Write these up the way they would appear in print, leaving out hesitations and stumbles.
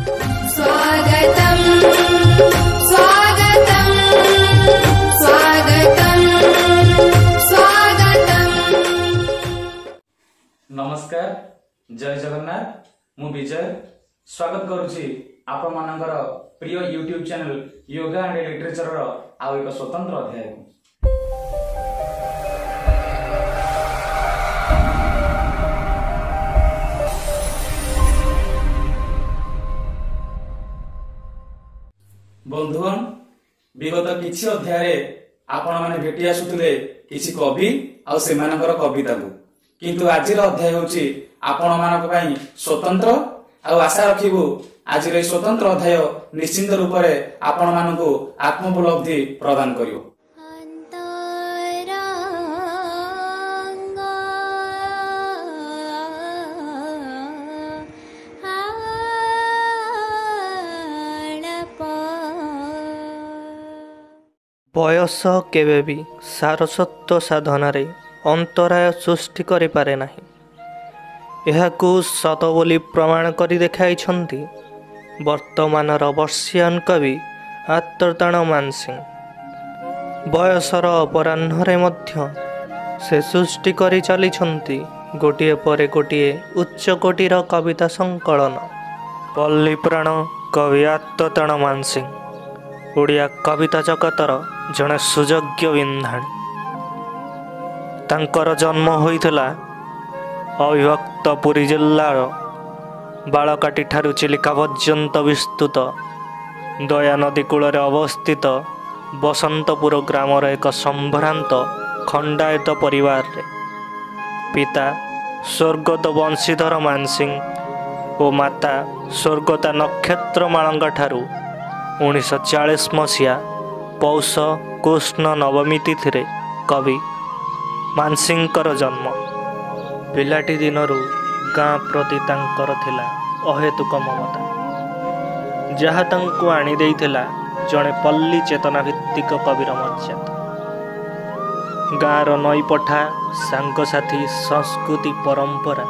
स्वागतम् स्वागतम् स्वागतम् स्वागतम्। नमस्कार, जय जगन्नाथ। मु विजय स्वागत करुछि आपण मानकर प्रिय YouTube channel yoga and literature रो आउ एक स्वतंत्र अध्याय को। बंधुगण, विगत किछि अध्याय आपण माने भेटी आसुथिले किछि कवि आ सेमानकर कविता को, किंतु आजिर अध्याय होछि आपण मानक पई स्वतंत्र। आ आशा रखिबु आजिर स्वतंत्र अध्याय निश्चिंत रूप से आपण मानकु आत्मोपलब्धि प्रदान करियो। बयस केबे भी सारस्वत साधनारे अंतराय सृष्टि करि पारे नाही। एहाकू सत बोली प्रमाण करि देखाइछन्ति वर्तमानर वर्षियान कवि आर्तताण मानसिंह। बयसर अपराह्ନରେ ମଧ୍ୟ से सृष्टि करि चलिछन्ति गोटिए परे गोटिए उच्च कोटिर कविता संकलन। पल्लीप्राण कवि आर्तताण मानसिंह ओडिया कविता जगतर जड़े सुयोग्य विंधाणी। तांकर जन्म होइथिला अविभक्त पुरी जिल्लार बालकाटी ठारू चिलिका पर्यंत विस्तृत दया नदी कूल अवस्थित बसंतपुर ग्रामर एक संभ्रांत खंडायत परिवार रे। पिता स्वर्गत बंशीधर मानसिंह और माता स्वर्गता नक्षत्र मालंगा ठारू 1940 मसीहा पौष कृष्ण नवमी तिथि रे कवि मानसिंहकर जन्म। पिलाटी दिनरू गाँ प्रति तांकर थिला अहेतुक ममता, जहा तांको आनी देइथिला जड़े पल्ली चेतना भित्तिक कविर मर्यादा। गाँर नई पठा सांगसाथी संस्कृति परंपरा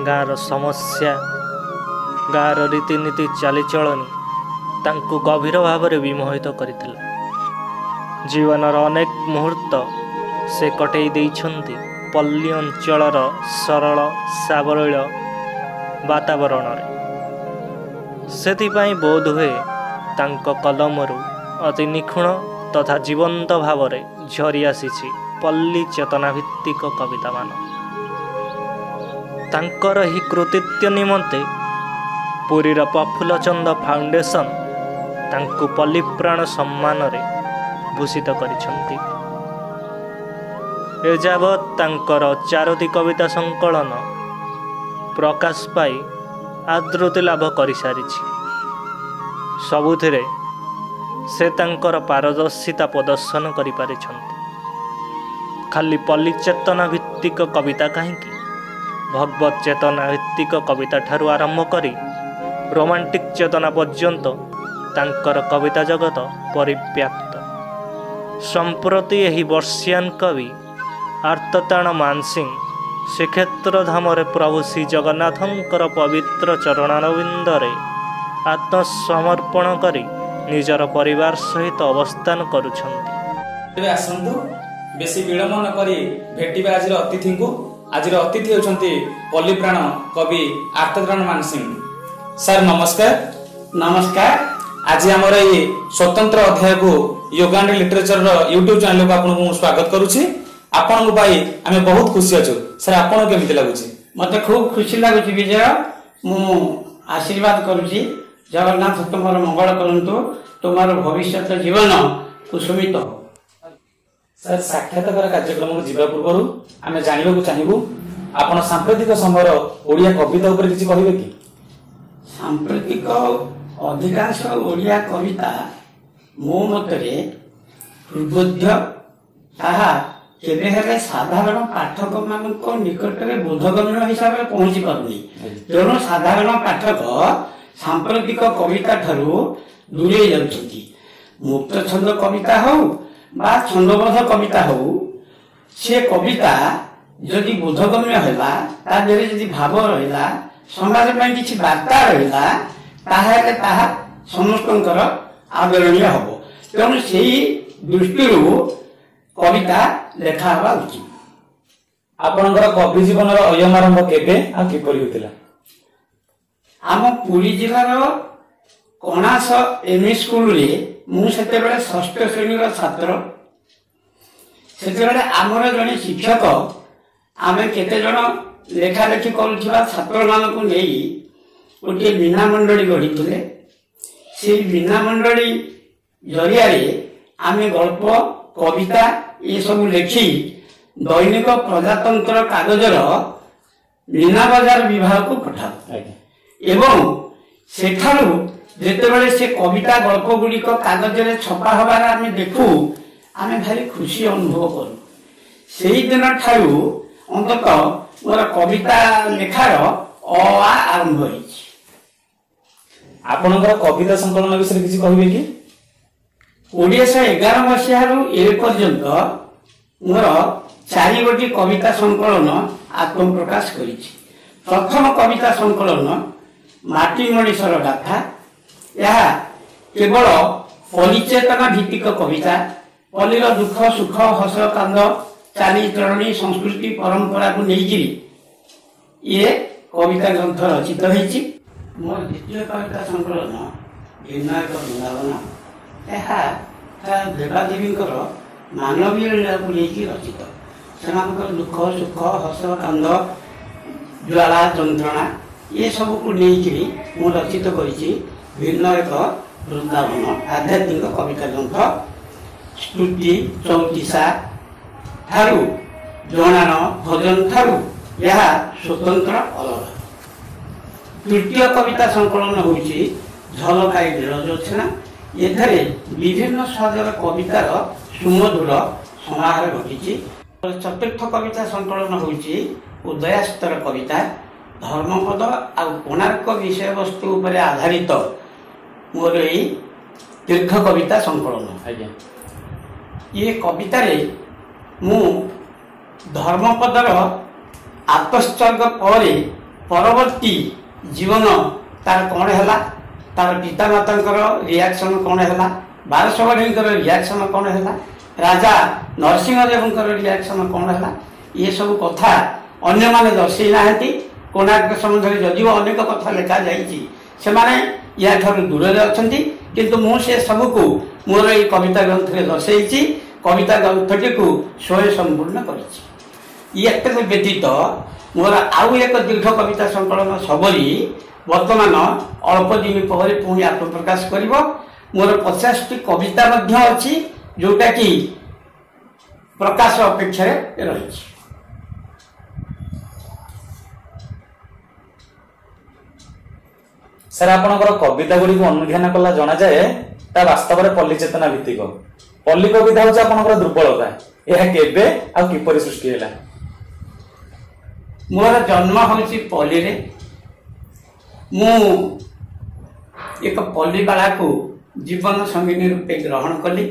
गाँर समस्या गाँर रीतिनीति चालीचलनी तांको गभीर भाव में विमोहित करथिला। जीवनर अनेक मुहूर्त से कटई देइछन्ति पल्ली अंचलर सरल सावलील वातावरण रे। सेथिपाई बोध हुए तांको कलमरू अति निखुण तथा जीवंत भाव में झरी आसीछि पल्ली चेतना भित्तिक कविता मान। तांकर ही कृतित्व निमंते पुरीर प्रफुल्लचंद फाउंडेशन तांको पल्लीप्राण सम्मान रे भूषित करिछन्ति। एजावत तांकर 4टी कविता संकलन प्रकाश पाई आदृति लाभ करि सारिछि। सबुथिरे से तांकर पारदर्शिता प्रदर्शन करि पारिछन्ति। खाली पल्ली चेतना भित्तिक कविता काहींकि भगवत चेतना भित्तिक कविता ठारू आरंभ करी रोमांटिक चेतना पर्यंत तांकर कविता जगत परिव्याप्त। संप्रति यही वर्षियान कवि आर्तताण मानसिंह श्रीक्षेत्र धाम प्रभु श्री जगन्नाथंकर पवित्र चरणारविंदरे आत्मसमर्पण करी निजर परिवार सहित अवस्थान करुछन्ति। आसंतु बेसी विलंब न करी भेटिबा आजिर अतिथि को। आजिर अतिथि होछन्ति पल्लीप्राण कवि आर्तताण मानसिंह। सर नमस्कार। नमस्कार। आज आमर ये स्वतंत्र अध्याय को yoga and literature YouTube channel को आपन स्वागत करुछि। आपन को पाई आमे बहुत खुशी अछु। सर आपन केमिति लागुछि? मते खूब खुशी लागुछि विजय। मु आशीर्वाद करुछि जगन्नाथ तुमर मंगल करंतु, तुमर भविष्यत जीवन कुसुमित हो। सर साक्षात्कार कार्यक्रम को जीवा पूर्व आमे जानिबा को चाहिबु आपन सांप्रतिक समयर ओडिया कविता ऊपर किछि कहिबे कि? सांप्रतिक अधिकांश ओडिया कविता मो मतरे पूर्वोध्य ताहा केबे हेले साधारण पाठक मानक निकट में बोधगम्य हिसाब से पहुंची पारुनी। तेणु साधारण पाठक सांप्रतिक कविता ठारू दूरे जाउछन्ति। मुक्त छंद कविता हो बा छंदबद्ध कविता हो, से कविता जदि बोधगम्य होला ता देरे जदि भाव रहिला समाज में किछि वार्ता रहिला ताहा ताहा समस्तंकर आदरणीय हब। तेणु से दृष्टि कविता लेखा हवा उचित। आपणकर कवि जीवन अयमारंभ केबे आ किपरि होतिला? आम पुरी जिलार कणास एमई स्कूल रे मु सेते बेले षष्ठ श्रेणी छात्र। सेते बेले आमर जने शिक्षक आमे केते जण लेखा लेखी करुथिबा छात्र मानकु नेई गोटे बीना मंडली गढ़ी। से बीना मंडली जरिया आमे गल्प कविता ये सब लेखी दैनिक प्रजातंत्र कागजर मीना बजार विभाग को पठाऊ एवं सेठारु जेतेबेले से कविता गल्प गुड़िक कागज रे छपा हबार आमे देखू आमे भारी खुशी अनुभव करू। सेही दिन ठारू अंतत मोर कविता लेखार आरंभ होइछि। आपणकर कविता संकलन विषय किसी कहबे कि? 1911 मसीहारू ए पर्यंत मोर 4 गोटी कविता संकलन आत्मप्रकाश करिछि। प्रथम कविता संकलन माटी मणिषर गाथा। यह केवल परिचेतना भित्तिक कविता पल्लीर दुख सुख हस कांद चाली चरणी संस्कृति परंपरा को लेकिन ये कविता ग्रंथ रचित होइछि। मोर द्वितीय कविता संकलन विनायक वृंदावन। यह देवादेवी मानवीय लीला को लेकिन रचित। सेमानकर दुख सुख हस कांद ज्वाला जंत्रणा ये सब को लेकिन मु रचित करिछि विनायक वृंदावन आध्यात्मिक कविता ग्रंथ। स्तुति चौतीसा ठारू जनान भजन ठारू यह स्वतंत्र अलग। तृतीय कविता संकलन होइछि झलकाई नीरजोत्सना। एथरे विभिन्न स्वादर कवितार सुमधुर समाहार घटिछि। चतुर्थ कविता संकलन होइछि उदयास्तर कविता। धर्मपद आ कोणार्क विषय वस्तु उपरे आधारित मोर ए दीर्घ कविता संकलन। ये कविता रे मु धर्मपदर आत्मोत्सर्ग पर परवर्ती जीवन तार कौन है, तार पिता माता रिएक्शन कौन है, 1200 बढ़ईकर रिएक्शन कौन है, राजा नरसिंहदेव रिएक्शन कौन है, ये सब कथा अन्य माने दर्शई ना। कोणार्क संबंध जदिव अनेक कथा लिखा जाने या दूर अच्छी किंतु मु से सबको मोर ये कविता ग्रंथ में दर्शई। कविता ग्रंथटी को स्वयं संपूर्ण कर व्यतीत मोर आउ एक दीर्घ कविता संकलन सबरी वर्तमान अल्प दिन पर पुणी आत्मप्रकाश कर। मोर 50टी कविता अच्छी जोटा कि प्रकाश अपेक्षा रही। सर आपनकर कविता गुड़ी को अनुध्यान कला जना जाए ता वास्तव में पल्ली चेतना भित्तिक। पल्ली कविता हूँ आपनकर दुर्बलता। यह केबे आ किपरि सृष्टि हैला? मोर जन्म होछि पल्ली रे। मु एक पल्ली बाला को जीवन संगिनी रूपे ग्रहण कली।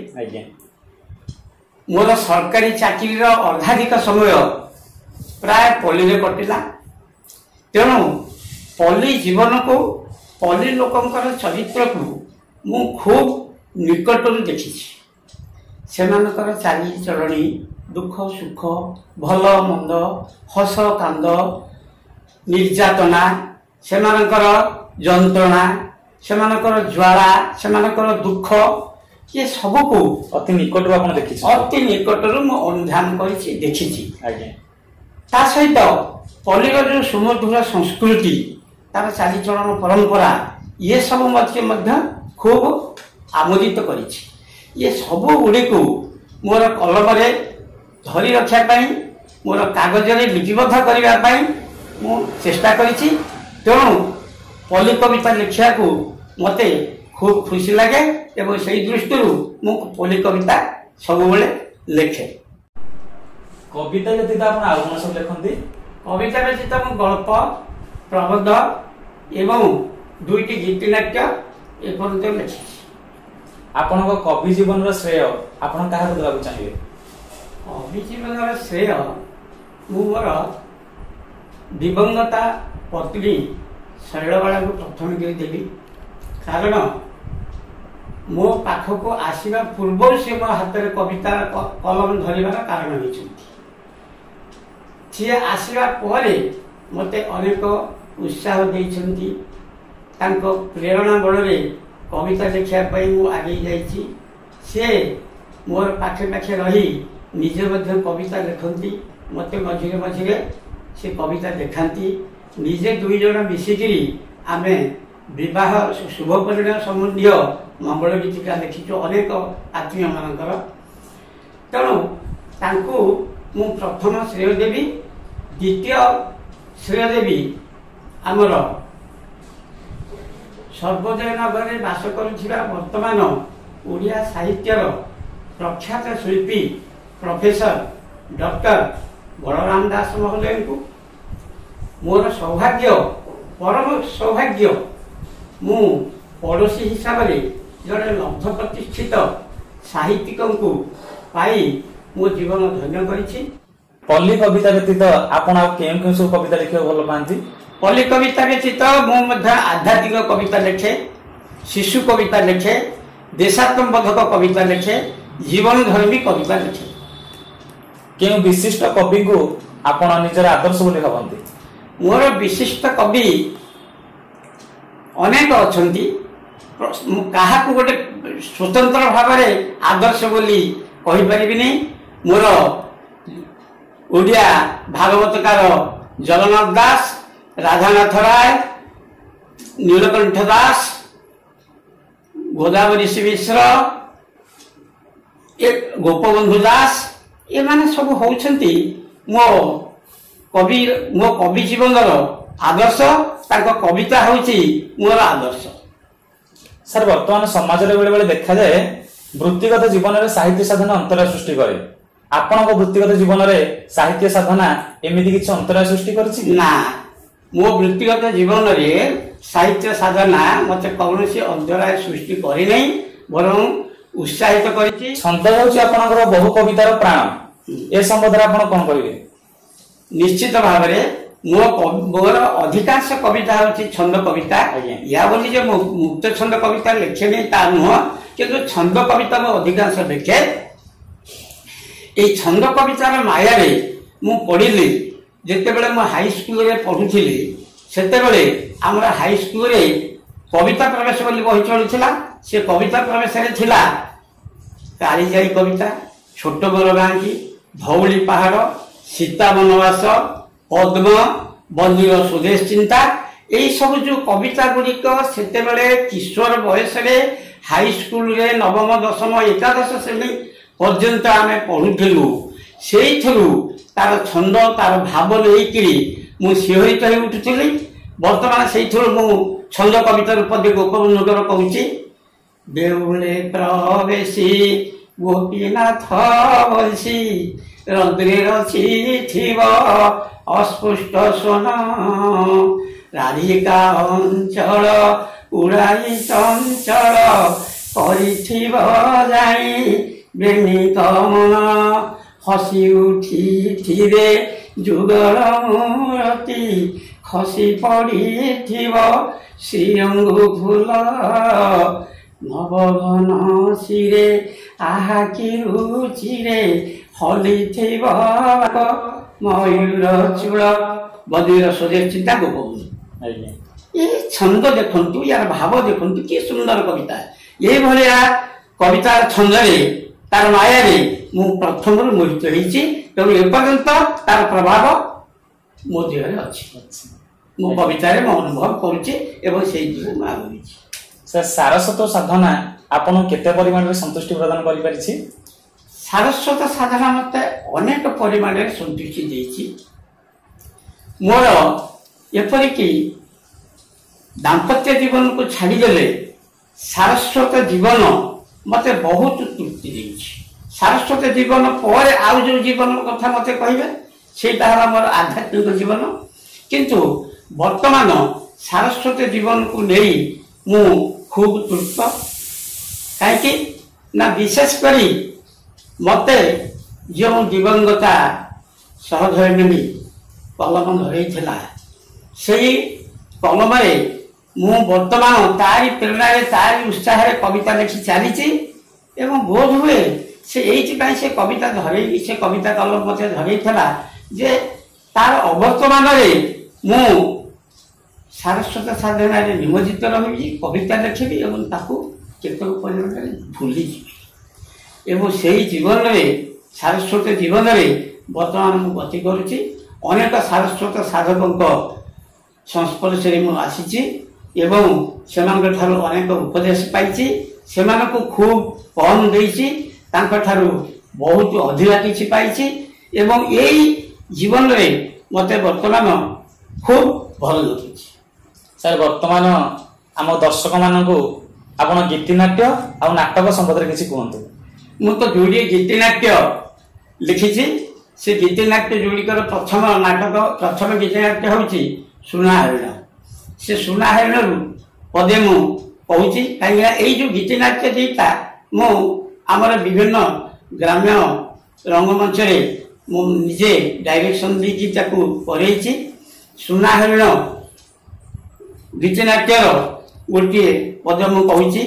मोर सरकारी चाकरी अर्धाधिक समय प्राय पल्ली रे कटिला। तेणु पल्ली जीवन को पल्ली लोकंकर चरित्र को मु खूब निकटरू देखी। सेमानकर चाली चरणी दुख सुख भल मंद हस कांद निर्यातना सेमानकर जंत्रणा सेमानकर ज्वाला सेमानकर दुख ये सब को अति निकट आपन देखि। अति निकटरू मु अनुध्यान करिछि देखिछि। ता सहित पल्लीर जो सुमधुर संस्कृति तार चालीचलन परंपरा ये सब मध्य खूब आमोदित करिछि। ये सब गुड़ी को मोर कलम रे धरी रखा मोर कागज रे लिपिबद्ध करने मु चेष्टा करिछि। तेणु पल्ली कविता लिखा को मते खूब खुशी लगे एवं से दृष्टि मु पल्ली कविता सब बेले लिखे। कविता व्यतीत आप आउ कौन सब लिखती? कविता व्यतीत मु गल्प प्रबंध एवं 2टी गीतिनाट्य एपर्यंत लिखी। आपण कवि जीवन श्रेय आपण क्या देवाक चाहिए? कवि जीवन श्रेय मु मोर दिवंगता पत्नी शैलबाला को प्रथम देवी। କାରଣ ମୋ ପାଖକୁ ଆସିବା ପୂର୍ବରୁ ସେ ମୋ ହାତରେ କବିତା କଲମ ଧରିବାର କାରଣ ହୋଇଛନ୍ତି। ସିଏ ଆସିବା ପରେ ମୋତେ ଅନେକ ଉତ୍ସାହ ଦେଇଛନ୍ତି। ତାଙ୍କ ପ୍ରେରଣା ବଳରେ କବିତା ଲେଖିବା ପାଇଁ ମୁଁ ଆଗେଇ ଯାଇଛି। ସେ ମୋର ପାଖେ ପାଖେ ରହି ନିଜେ ମଧ୍ୟ କବିତା ଲେଖନ୍ତି, ମୋତେ ମଝିରେ ମଝିରେ ସେ କବିତା ଦେଖାନ୍ତି। ନିଜେ ଦୁଇ ଜଣ ମିଶିକିରି ଆମେ ବିବାହ ଶୁଭ ପରିଣାମ ସମ୍ବନ୍ଧୀୟ ମଙ୍ଗଳ ଗୀତିକା ଲେଖିଛୁ ଅନେକ ଆତ୍ମୀୟ ମାନଙ୍କର। ତେଣୁ ତାଙ୍କୁ ମୁଁ ପ୍ରଥମ ଶ୍ରେୟ ଦେବି। ଦ୍ୱିତୀୟ ଶ୍ରେୟ ଦେବି ଆମର ସର୍ବୋଦୟ ନଗରରେ ବାସ କରୁଥିବା ବର୍ତ୍ତମାନ ଓଡ଼ିଆ ସାହିତ୍ୟର ପ୍ରଖ୍ୟାତ ଶିଳ୍ପୀ ପ୍ରଫେସର ଡକ୍ଟର ବଳରାମ ଦାସ ମହୋଦୟଙ୍କୁ। ମୋର ସୌଭାଗ୍ୟ, ପରମ ସୌଭାଗ୍ୟ, ମୁଁ ପଡ଼ୋଶୀ ହିସାବରେ ଜଣେ ଲବ୍ଧ ପ୍ରତିଷ୍ଠିତ ସାହିତ୍ୟିକଙ୍କୁ ପାଇ ମୋ ଜୀବନ ଧନ୍ୟ କରିଛି। ପଲ୍ଲୀ କବିତା ବ୍ୟତୀତ ଆପଣ ଆଉ କେଉଁ କେଉଁ ସବୁ କବିତା ଲେଖିବାକୁ ଭଲ ପାଆନ୍ତି? ପଲ୍ଲୀ କବିତା ବ୍ୟତୀତ ମୁଁ ମଧ୍ୟ ଆଧ୍ୟାତ୍ମିକ କବିତା ଲେଖେ, ଶିଶୁ କବିତା ଲେଖେ, ଦେଶାତ୍ମବୋଧକ କବିତା ଲେଖେ, ଜୀବନ ଧର୍ମୀ କବିତା ଲେଖେ। କେଉଁ ବିଶିଷ୍ଟ କବିଙ୍କୁ ଆପଣ ନିଜର ଆଦର୍ଶ ବୋଲି ଭାବନ୍ତି? ମୋର ବିଶିଷ୍ଟ କବି ଅନେକ ଅଛନ୍ତି। ମୁଁ କାହାକୁ ଗୋଟେ ସ୍ୱତନ୍ତ୍ର ଭାବରେ ଆଦର୍ଶ ବୋଲି କହିପାରିବିନି। ମୋର ଓଡ଼ିଆ ଭାଗବତକାର ଜଗନ୍ନାଥ ଦାସ, ରାଧାନାଥ ରାୟ, ନୀଳକଣ୍ଠ ଦାସ, ଗୋଦାବରୀ ମିଶ୍ର, ଗୋପବନ୍ଧୁ ଦାସ, ଏମାନେ ସବୁ ହେଉଛନ୍ତି ମୋ କବି ଜୀବନର ଆଦର୍ଶ। ତାଙ୍କ କବିତା ହେଉଛି ମୋର ଆଦର୍ଶ। ସାର୍, ବର୍ତ୍ତମାନ ସମାଜରେ ବେଳେ ବେଳେ ଦେଖାଯାଏ ବୃତ୍ତିଗତ ଜୀବନରେ ସାହିତ୍ୟ ସାଧନା ଅନ୍ତରାୟ ସୃଷ୍ଟି କରେ। ଆପଣଙ୍କ ବୃତ୍ତିଗତ ଜୀବନରେ ସାହିତ୍ୟ ସାଧନା ଏମିତି କିଛି ଅନ୍ତରାୟ ସୃଷ୍ଟି କରିଛି? ନା, ମୋ ବୃତ୍ତିଗତ ଜୀବନରେ ସାହିତ୍ୟ ସାଧନା ମତେ କୌଣସି ଅନ୍ତରାୟ ସୃଷ୍ଟି କରିନାହିଁ, ବରଂ ଉତ୍ସାହିତ କରିଛି। ଛନ୍ଦ ହେଉଛି ଆପଣଙ୍କର ବହୁ କବିତାର ପ୍ରାଣ। ଏ ସମ୍ବନ୍ଧରେ ଆପଣ କଣ କହିବେ? ନିଶ୍ଚିତ ଭାବରେ ମୋର ଅଧିକାଂଶ କବିତା ହେଉଛି ଛନ୍ଦ କବିତା। ଏହା ବୋଲି ଯେ ମୁଁ ମୁକ୍ତ ଛନ୍ଦ କବିତା ଲେଖେନି ତା ନୁହଁ, କିନ୍ତୁ ଛନ୍ଦ କବିତା ମୁଁ ଅଧିକାଂଶ ଲେଖେ। এই ଛନ୍ଦ କବିତାର ମାୟାରେ ମୁଁ ପଢ଼ିଲି। ଯେତେବେଳେ ମୁଁ ହାଇସ୍କୁଲରେ ପଢୁଥିଲି ସେତେବେଳେ ଆମର ହାଇସ୍କୁଲରେ କବିତା ପ୍ରବେଶ ବୋଲି ବହି ଚଳୁଥିଲା। ସେ କବିତା ପ୍ରବେଶରେ ଥିଲା କାଳିଜାଇ କବିତା, ଛୋଟ ବର ଗାଁକି, ଧଉଳି ପାହାଡ଼, ସୀତା ବନବାସ, ପଦ୍ମ, ବନ୍ଦୀର ସ୍ୱଦେଶ ଚିନ୍ତା, এই ସବୁ ଯୋଉ କବିତା ଗୁଡ଼ିକ ସେତେବେଳେ କିଶୋର ବୟସରେ ହାଇସ୍କୁଲରେ ନବମ ଦଶମ ଏକାଦଶ ଶ୍ରେଣୀ ପର୍ଯ୍ୟନ୍ତ ଆମେ ପଢୁଥିଲୁ। ସେଇଥିରୁ ତାର ଛନ୍ଦ ତାର ଭାବ ନେଇକିରି ମୁଁ ଶିହରିତ ହୋଇ ଉଠୁଥିଲି। ବର୍ତ୍ତମାନ ସେଇଥିରୁ ମୁଁ ଛନ୍ଦ କବିତା ରୂପ ଦେଇ ଗୋପବନ୍ଧୁଙ୍କର କହୁଛି। ଦେଉଳେ ପ୍ରବେଶୀ ଗୋପୀନାଥ ବଂଶୀ, ରଦ୍ରେ ରଚି ଥିବ ଅସ୍ପୃଷ୍ଟ ସ୍ୱନ, ରାଧିକା ଅଞ୍ଚଳ ଉଡ଼ାଇ ଚଞ୍ଚଳ, କରିଥିବ ଜାଣି ବେନିକ ମନ, ହସି ଉଠିଥିବେ ଯୁଗଳ ମୂରତି, ଖସି ପଡ଼ିଥିବ ଶ୍ରୀଅଙ୍ଗୁ ଫୁଲ, ନବଘନ ଶିରେ ଆହାକି ରୁଚିରେ, ହଲିଥିବ ମୟୂର ଚୂଳ, ବଦ୍ରୀର ସ୍ୱଦେଶ ଚିନ୍ତା ଗୋପବନ୍ଧୁ। ଏ ଛନ୍ଦ ଦେଖନ୍ତୁ, ୟାର ଭାବ ଦେଖନ୍ତୁ, କି ସୁନ୍ଦର କବିତା। ଏଇଭଳିଆ କବିତା ଛନ୍ଦରେ ତାର ମାୟାରେ ମୁଁ ପ୍ରଥମରୁ ମୋହିତ ହେଇଛି। ତେଣୁ ଏପର୍ଯ୍ୟନ୍ତ ତାର ପ୍ରଭାବ ମୋ ଦେହରେ ଅଛି। ମୁଁ କବିତାରେ ମୁଁ ଅନୁଭବ କରୁଛି ଏବଂ ସେଇ ଦିଗରେ ମୁଁ ଆଗଉଛି। ସାରସ୍ୱତ ସାଧନା ଆପଣଙ୍କୁ କେତେ ପରିମାଣରେ ସନ୍ତୁଷ୍ଟି ପ୍ରଦାନ କରିପାରିଛି? ସାରସ୍ୱତ ସାଧନା ମତେ ଅନେକ ପରିମାଣରେ ସନ୍ତୁଷ୍ଟି ଦେଇଛି। ମୋର ଏପରିକି ଦାମ୍ପତ୍ୟ ଜୀବନକୁ ଛାଡ଼ିଦେଲେ ସାରସ୍ୱତ ଜୀବନ ମତେ ବହୁତ ତୃପ୍ତି ଦେଇଛି। ସାରସ୍ୱତ ଜୀବନ ପରେ ଆଉ ଯୋଉ ଜୀବନ କଥା ମତେ କହିବେ ସେଇଟା ହେଲା ମୋର ଆଧ୍ୟାତ୍ମିକ ଜୀବନ। କିନ୍ତୁ ବର୍ତ୍ତମାନ ସାରସ୍ୱତ ଜୀବନକୁ ନେଇ ମୁଁ ଖୁବ୍ ତୃପ୍ତ। କାହିଁକି ନା ବିଶେଷ କରି ମତେ ଯେଉଁ ଦିବଙ୍ଗତା ସହଧର୍ମିଣୀ କଲମ ଧରେଇଥିଲା, ସେଇ କଲମରେ ମୁଁ ବର୍ତ୍ତମାନ ତାରି ପ୍ରେରଣାରେ ତାରି ଉତ୍ସାହରେ କବିତା ଲେଖି ଚାଲିଛି ଏବଂ ବୋଧ ହୁଏ ସେ ଏଇଥିପାଇଁ ସେ କବିତା ଧରେଇ ସେ କବିତା କଲମ ମୋତେ ଧରେଇଥିଲା ଯେ ତାର ଅବର୍ତ୍ତମାନରେ ମୁଁ ସାରସ୍ୱତ ସାଧନାରେ ନିମଜ୍ଜିତ ରହିବି, କବିତା ଲେଖିବି ଏବଂ ତାକୁ କେତେକ ପରିମାଣରେ ଭୁଲିଯିବି ଏବଂ ସେଇ ଜୀବନରେ ସାରସ୍ୱତ ଜୀବନରେ ବର୍ତ୍ତମାନ ମୁଁ ଗତି କରୁଛି। ଅନେକ ସାରସ୍ୱତ ସାଧକଙ୍କ ସଂସ୍ପର୍ଶରେ ମୁଁ ଆସିଛି ଏବଂ ସେମାନଙ୍କ ଠାରୁ ଅନେକ ଉପଦେଶ ପାଇଛି, ସେମାନଙ୍କୁ ଖୁବ୍ କମ୍ ଦେଇଛି, ତାଙ୍କଠାରୁ ବହୁତ ଅଧିକା କିଛି ପାଇଛି ଏବଂ ଏଇ ଜୀବନରେ ମୋତେ ବର୍ତ୍ତମାନ ଖୁବ୍ ଭଲ ଲାଗୁଛି। ସାର୍ ବର୍ତ୍ତମାନ ଆମ ଦର୍ଶକମାନଙ୍କୁ ଆପଣ ଗୀତିନାଟ୍ୟ ଆଉ ନାଟକ ସମ୍ବନ୍ଧରେ କିଛି କୁହନ୍ତୁ। ମୁଁ ତ ଯୋଡ଼ିଏ ଗୀତିନାଟ୍ୟ ଲେଖିଛି। ସେ ଗୀତିନାଟ୍ୟ ଯୋଡ଼ିକର ପ୍ରଥମ ଗୀତିନାଟ୍ୟ ହେଉଛି ସୁନା ହରିଣ। ସେ ସୁନା ହରିଣରୁ ପଦେ ମୁଁ କହୁଛି, କାହିଁକିନା ଏଇ ଯେଉଁ ଗୀତିନାଟ୍ୟ ଦିଟା ମୁଁ ଆମର ବିଭିନ୍ନ ଗ୍ରାମ୍ୟ ରଙ୍ଗମଞ୍ଚରେ ମୁଁ ନିଜେ ଡାଇରେକ୍ସନ ଦେଇକି ତାକୁ କରେଇଛି। ସୁନା ହରିଣ ଗୀତିନାଟ୍ୟର ଗୋଟିଏ ପଦ ମୁଁ କହୁଛି।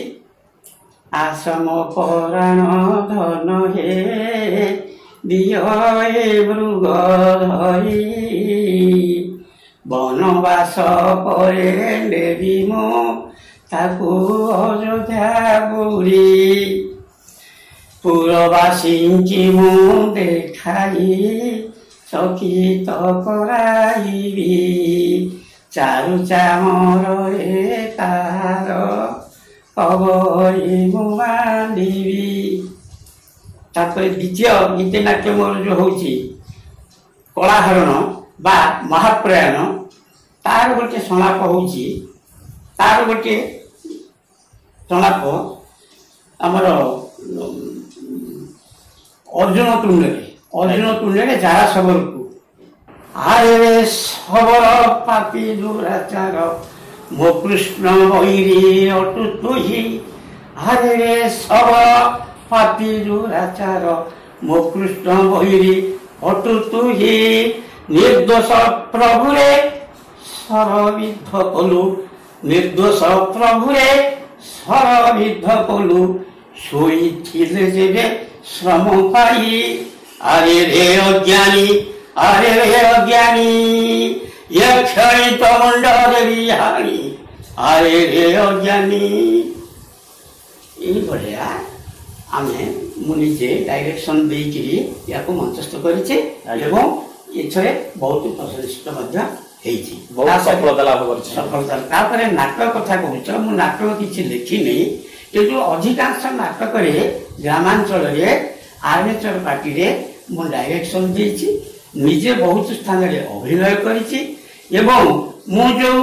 ଆସମ ପରାଣ ଧନ ହେ ଦିଅ ଏ ମୃଗ ଧରି, ବନବାସ ପରେ ନେବି ମୁଁ ତାକୁ ଅଯୋଧ୍ୟା ବୁରି, ପୁରବାସୀଙ୍କି ମୁଁ ଦେଖାଇ ଚକିତ କରାଇବି, ଚାରୁ ଚାମରରେ ତାର କବରୀ ମୁଁ ବାନ୍ଧିବି। ତାପରେ ଦ୍ୱିତୀୟ ଗୀତିନାଟ୍ୟ ମୋର ଯେଉଁ ହେଉଛି କଳାହରଣ ବା ମହାପ୍ରୟାଣ, ତାର ଗୋଟିଏ ସଂଳାପ ହେଉଛି, ତାର ଗୋଟିଏ ସଂଳାପ ଆମର ଅର୍ଜୁନ ତୁଣ୍ଡରେ ଯାହା ଶବରକୁ, ଆରେ ଶବର ପାପି ଦୁରାଚାର ମୋ କୃଷ୍ଣ ବୈରୀ ଅଟୁ ତୁହି, ଆରେ ଶବର ପାପି ଦୁରାଚାର ମୋ କୃଷ୍ଣ ବୈରୀ ଅଟୁ ତୁହି, ନିର୍ଦ୍ଦୋଷ ପ୍ରଭୁରେ ସରବିଦ୍ଧ କଲୁ, ନିର୍ଦ୍ଦୋଷ ପ୍ରଭୁରେ ସରବିଦ୍ଧ କଲୁ, ଶୋଇଥିଲେ ଯେବେ ଶ୍ରମ ପାଇ, ଆରେ ରେ ଅଜ୍ଞାନୀ, ଆରେ ରେ ଅଜ୍ଞାନୀ, ଏ କ୍ଷଣିତ ମୁଣ୍ଡରେ ବିହାଣୀ, ଆରେ ରେ ଅଜ୍ଞାନୀ। ଏଇଭଳିଆ ମୁଁ ନିଜେ ଡାଇରେକ୍ସନ ଦେଇକିରି ୟାକୁ ମଞ୍ଚସ୍ଥ କରିଛି ଏବଂ ଏଥିରେ ବହୁତ ପ୍ରଶଂସିତ ମଧ୍ୟ ହେଇଛି, ସଫଳତା ଲାଭ କରିଛି। ତାପରେ ନାଟକ କଥା କହୁଛ, ମୁଁ ନାଟକ କିଛି ଲେଖିନି, କିନ୍ତୁ ଅଧିକାଂଶ ନାଟକରେ ଗ୍ରାମାଞ୍ଚଳରେ ଆର୍ମେଚର ପାର୍ଟିରେ ମୁଁ ଡାଇରେକ୍ସନ ଦେଇଛି, ନିଜେ ବହୁତ ସ୍ଥାନରେ ଅଭିନୟ କରିଛି ଏବଂ ମୁଁ ଯେଉଁ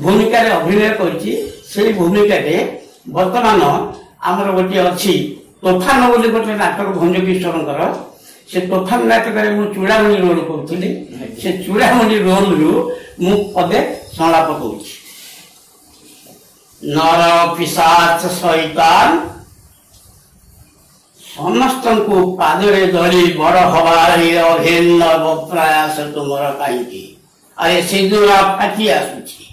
ଭୂମିକାରେ ଅଭିନୟ କରିଛି ସେଇ ଭୂମିକାରେ ବର୍ତ୍ତମାନ ଆମର ଗୋଟିଏ ଅଛି ତୋଫାନ ବୋଲି ଗୋଟେ ନାଟକ ଭଞ୍ଜକିଶୋରଙ୍କର, ସେ ତୋଫାନ ନାଟକରେ ମୁଁ ଚୂଡ଼ାମଣି ରୋଲ କରୁଥିଲି। ସେ ଚୂଡ଼ାମଣି ରୋଲରୁ ମୁଁ ପଦେ ସଂଳାପ କହୁଛି। ନର ପିଶାଚ ଶୈତାନ ସମସ୍ତଙ୍କୁ ପାଦରେ ଧରି ବଡ଼ ହବାର ଅଭିନ୍ନ ପ୍ରୟାସ ତୁମର କାହିଁକି? ଆରେ ସିନ୍ଦୁରା ଫାଟି ଆସୁଛି,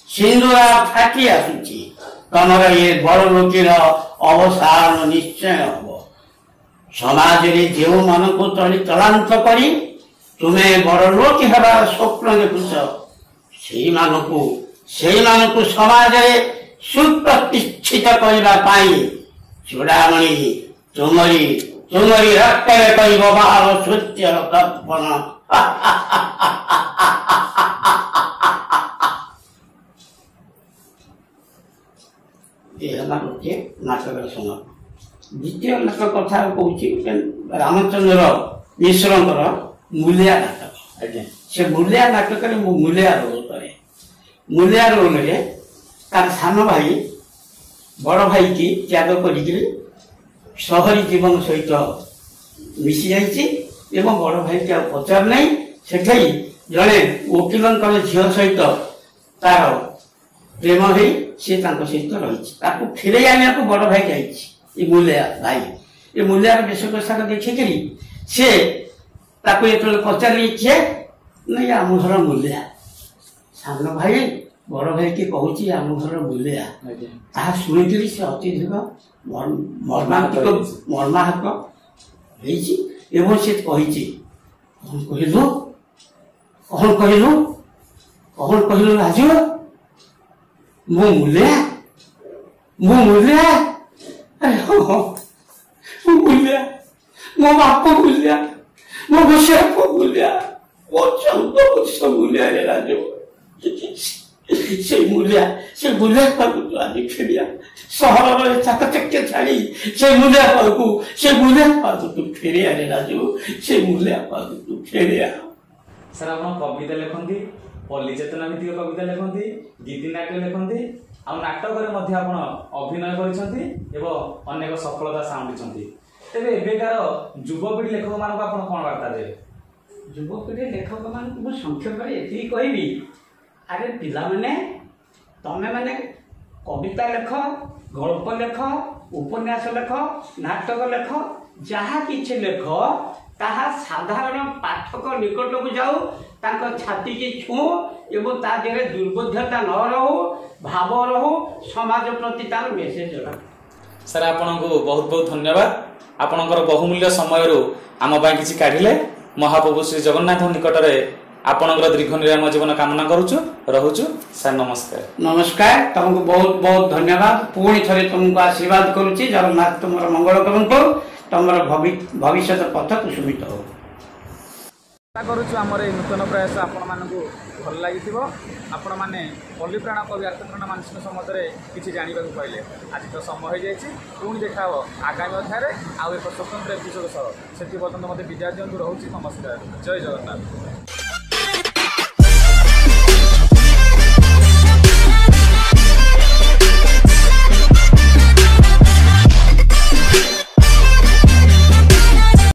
ସିନ୍ଦୁରା ଫାଟି ଆସୁଛି, ତମର ଏ ବଡ଼ ଲୋକର ଅବସାନ ନିଶ୍ଚୟ ହବ। ସମାଜରେ ଯେଉଁମାନଙ୍କୁ ତଳିତଳାନ୍ତ କରି ତୁମେ ବଡ଼ ଲୋକ ହେବାର ସ୍ୱପ୍ନ ଦେଖୁଛ, ସେଇମାନଙ୍କୁ ସମାଜରେ ସୁପ୍ରତିଷ୍ଠିତ କରିବା ପାଇଁ ଚୂଡ଼ାମଣି ତୁମରି ରକ୍ତରେ କହିବ ବାହାର ସୂର୍ଯ୍ୟର ତର୍ପଣ। ଏ ହେଲା ଗୋଟିଏ ନାଟକର ସମାପ୍ତ। ଦ୍ୱିତୀୟ ନାଟକ କଥା କହୁଛି, ରାମଚନ୍ଦ୍ର ମିଶ୍ରଙ୍କର ମୂଲିଆ ନାଟକ। ଆଜ୍ଞା, ସେ ମୂଲିଆ ନାଟକରେ ମୁଁ ମୂଲିଆ ରୋଲ କରେ। ମୂଲିଆ ରୋଲରେ ତାର ସାନ ଭାଇ ବଡ଼ ଭାଇକି ତ୍ୟାଗ କରିକିରି ସହରୀ ଜୀବନ ସହିତ ମିଶି ଯାଇଛି ଏବଂ ବଡ଼ ଭାଇକି ଆଉ ପଚାର ନାହିଁ। ସେଠି ଜଣେ ଓକିଲଙ୍କର ଝିଅ ସହିତ ତାର ପ୍ରେମ ହେଇ ସେ ତାଙ୍କ ସହିତ ରହିଛି। ତାକୁ ଫେରେଇ ଆଣିବାକୁ ବଡ଼ ଭାଇ ଯାଇଛି। ଏ ମୂଲିଆ ଭାଇ, ଏ ମୂଲିଆର ବେଶ ପୋଷାକ ଦେଖିକିରି ସେ ତାକୁ ଯେତେବେଳେ ପଚାରିଲି କିଏ, ନାଇଁ ଆମ ଘର ମୂଲିଆ। ସାନ ଭାଇ ବଡ଼ ଭାଇକି କହୁଛି ଆମ ଘର ବୁଲିଆ। ତାହା ଶୁଣିକିରି ସେ ଅତ୍ୟଧିକ ମର୍ମାହତ ହେଇଛି ଏବଂ ସେ କହିଛି କଣ କହିଲୁ ରାଜ ମୁଁ ମୂଲିଆ ମୁଁ ମୂଲିଆ ମୋ ବାପ ମୂଲିଆ ମୋ ବସିବାପ ମୂଲିଆ ମୋ 14 ବର୍ଷ ମୂଲିଆରେ ରାଜ ସେ ମୂଲିଆ ପାଖକୁ ଆଜି ଫେରିଆ ସହରର ଚାକଚକ୍ୟ ଛାଡ଼ି ସେ ମୂଲିଆ ପାଖକୁ ତୁ ଫେରିଆରେ ରାଜୁ ସେ ମୂଲିଆ ପାଖକୁ ତୁ ଫେରିଆ। ସାର୍ ଆପଣ କବିତା ଲେଖନ୍ତି, ପଲ୍ଲୀ ଚେତନା ଭିତ୍ତିକ କବିତା ଲେଖନ୍ତି, ଗୀତି ନାଟ୍ୟ ଲେଖନ୍ତି, ଆଉ ନାଟକରେ ମଧ୍ୟ ଆପଣ ଅଭିନୟ କରିଛନ୍ତି ଏବଂ ଅନେକ ସଫଳତା ସାଉଁଟିଛନ୍ତି। ତେବେ ଏବେକାର ଯୁବପିଢ଼ି ଲେଖକ ମାନଙ୍କୁ ଆପଣ କଣ ବାର୍ତ୍ତା ଦେବେ? ଯୁବପିଢ଼ି ଲେଖକ ମାନଙ୍କୁ ମୁଁ ସଂକ୍ଷେପରେ ଏତିକି କହିବି, ଆରେ ପିଲାମାନେ ତମେ ମାନେ କବିତା ଲେଖ, ଗଳ୍ପ ଲେଖ, ଉପନ୍ୟାସ ଲେଖ, ନାଟକ ଲେଖ, ଯାହା କିଛି ଲେଖ ତାହା ସାଧାରଣ ପାଠକ ନିକଟକୁ ଯାଉ, ତାଙ୍କ ଛାତିକି ଛୁଁ ଏବଂ ତା ଦେହରେ ଦୁର୍ବୋଧ୍ୟତା ନ ରହୁ, ଭାବ ରହୁ, ସମାଜ ପ୍ରତି ତାର ମେସେଜ ରହୁ। ସାର୍ ଆପଣଙ୍କୁ ବହୁତ ବହୁତ ଧନ୍ୟବାଦ। ଆପଣଙ୍କର ବହୁମୂଲ୍ୟ ସମୟରୁ ଆମ ପାଇଁ କିଛି କାଢ଼ିଲେ। ମହାପ୍ରଭୁ ଶ୍ରୀ ଜଗନ୍ନାଥଙ୍କ ନିକଟରେ ଆପଣଙ୍କର ଦୀର୍ଘ ନିରାମୟ ଜୀବନ କାମନା କରୁଛୁ। ରହୁଛୁ ସାର୍, ନମସ୍କାର। ନମସ୍କାର, ତମକୁ ବହୁତ ବହୁତ ଧନ୍ୟବାଦ। ପୁଣି ଥରେ ତମକୁ ଆଶୀର୍ବାଦ କରୁଛି। ଜଗନ୍ନାଥ ତୁମର ମଙ୍ଗଳ କରନ୍ତୁ, ତମର ଭବିଷ୍ୟତ ପଥ କୁସୁମିତ ହଉ। ଆଶା କରୁଛୁ ଆମର ଏହି ନୂତନ ପ୍ରୟାସ ଆପଣମାନଙ୍କୁ ଭଲ ଲାଗିଥିବ। ଆପଣମାନେ ପଲ୍ଲୀପ୍ରାଣ କବି ଆର୍ତ୍ତପ୍ରାଣ ମାନସିକ ସମ୍ବନ୍ଧରେ କିଛି ଜାଣିବାକୁ ପାଇଲେ। ଆଜି ତ ସମୟ ହୋଇଯାଇଛି, ପୁଣି ଦେଖା ହେବ ଆଗାମୀ ଅଧ୍ୟାୟରେ ଆଉ ଏକ ସ୍ୱତନ୍ତ୍ର ଏପିସୋଡ଼ ସହ। ସେଥି ପର୍ଯ୍ୟନ୍ତ ମୋତେ ବିଦାୟ ଦିଅନ୍ତୁ। ରହୁଛି ନମସ୍କାର, ଜୟ ଜଗନ୍ନାଥ।